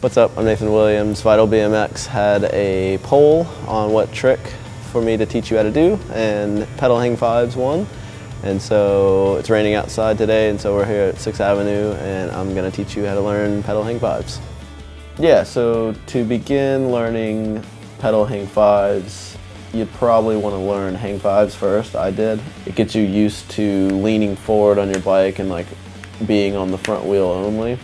What's up? I'm Nathan Williams. Vital BMX had a poll on what trick for me to teach you how to do, and pedal hang fives won. And so it's raining outside today, and so we're here at Sixth Avenue, and I'm going to teach you how to learn pedal hang fives. Yeah, so to begin learning pedal hang fives, you'd probably want to learn hang fives first. I did. It gets you used to leaning forward on your bike and like being on the front wheel only.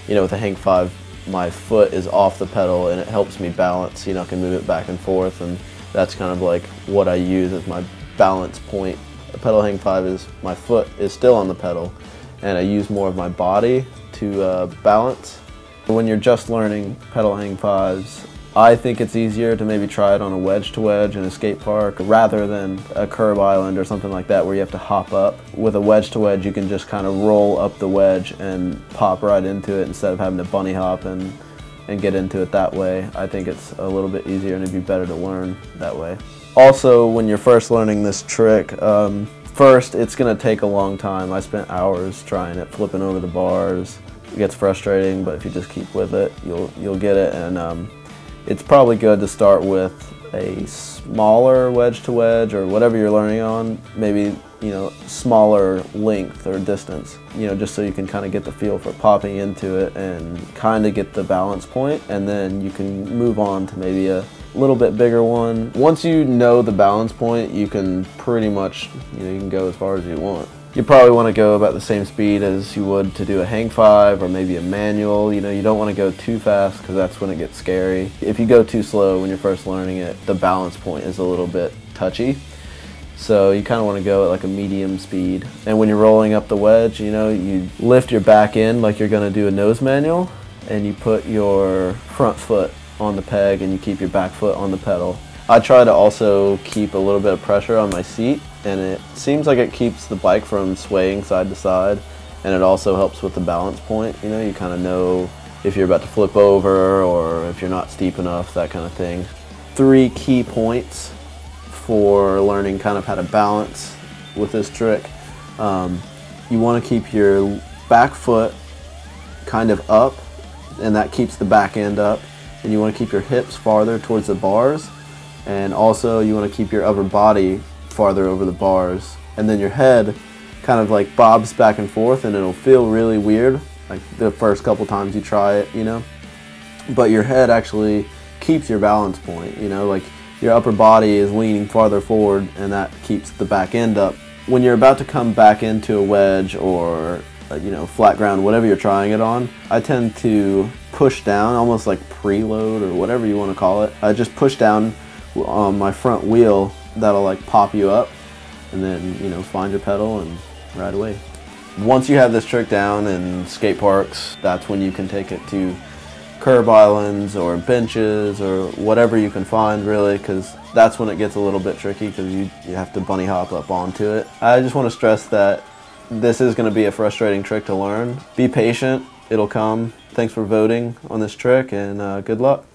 You know, with a hang five, my foot is off the pedal and it helps me balance. You know, I can move it back and forth, and that's kind of like what I use as my balance point. A pedal hang five is my foot is still on the pedal and I use more of my body to balance. When you're just learning pedal hang fives, I think it's easier to maybe try it on a wedge-to-wedge in a skate park rather than a curb island or something like that where you have to hop up. With a wedge-to-wedge, you can just kind of roll up the wedge and pop right into it instead of having to bunny hop and get into it that way. I think it's a little bit easier and it'd be better to learn that way. Also, when you're first learning this trick, first it's going to take a long time. I spent hours trying it, flipping over the bars. It gets frustrating, but if you just keep with it, you'll get it. And it's probably good to start with a smaller wedge-to-wedge or whatever you're learning on, maybe, you know, smaller length or distance, you know, just so you can kind of get the feel for popping into it and kind of get the balance point, and then you can move on to maybe a little bit bigger one. Once you know the balance point, you can pretty much, you know, you can go as far as you want. You probably want to go about the same speed as you would to do a hang five or maybe a manual. You know, you don't want to go too fast because that's when it gets scary. If you go too slow when you're first learning it, the balance point is a little bit touchy. So you kind of want to go at like a medium speed. And when you're rolling up the wedge, you know, you lift your back end like you're going to do a nose manual, and you put your front foot on the peg and you keep your back foot on the pedal. I try to also keep a little bit of pressure on my seat, and it seems like it keeps the bike from swaying side to side, and it also helps with the balance point. You know, you kind of know if you're about to flip over or if you're not steep enough, that kind of thing. 3 key points for learning kind of how to balance with this trick. You want to keep your back foot kind of up, and that keeps the back end up, and you want to keep your hips farther towards the bars. And also you want to keep your upper body farther over the bars, and then your head kind of like bobs back and forth, and it'll feel really weird like the first couple times you try it, you know, but your head actually keeps your balance point. You know, like your upper body is leaning farther forward and that keeps the back end up. When you're about to come back into a wedge or you know, flat ground, whatever you're trying it on, I tend to push down, almost like preload or whatever you want to call it. I just push down on my front wheel. That'll like pop you up, and then, you know, find your pedal and ride away. Once you have this trick down in skate parks, that's when you can take it to curb islands or benches or whatever you can find, really, because that's when it gets a little bit tricky because you have to bunny hop up onto it. I just want to stress that this is going to be a frustrating trick to learn. Be patient, it'll come. Thanks for voting on this trick, and good luck.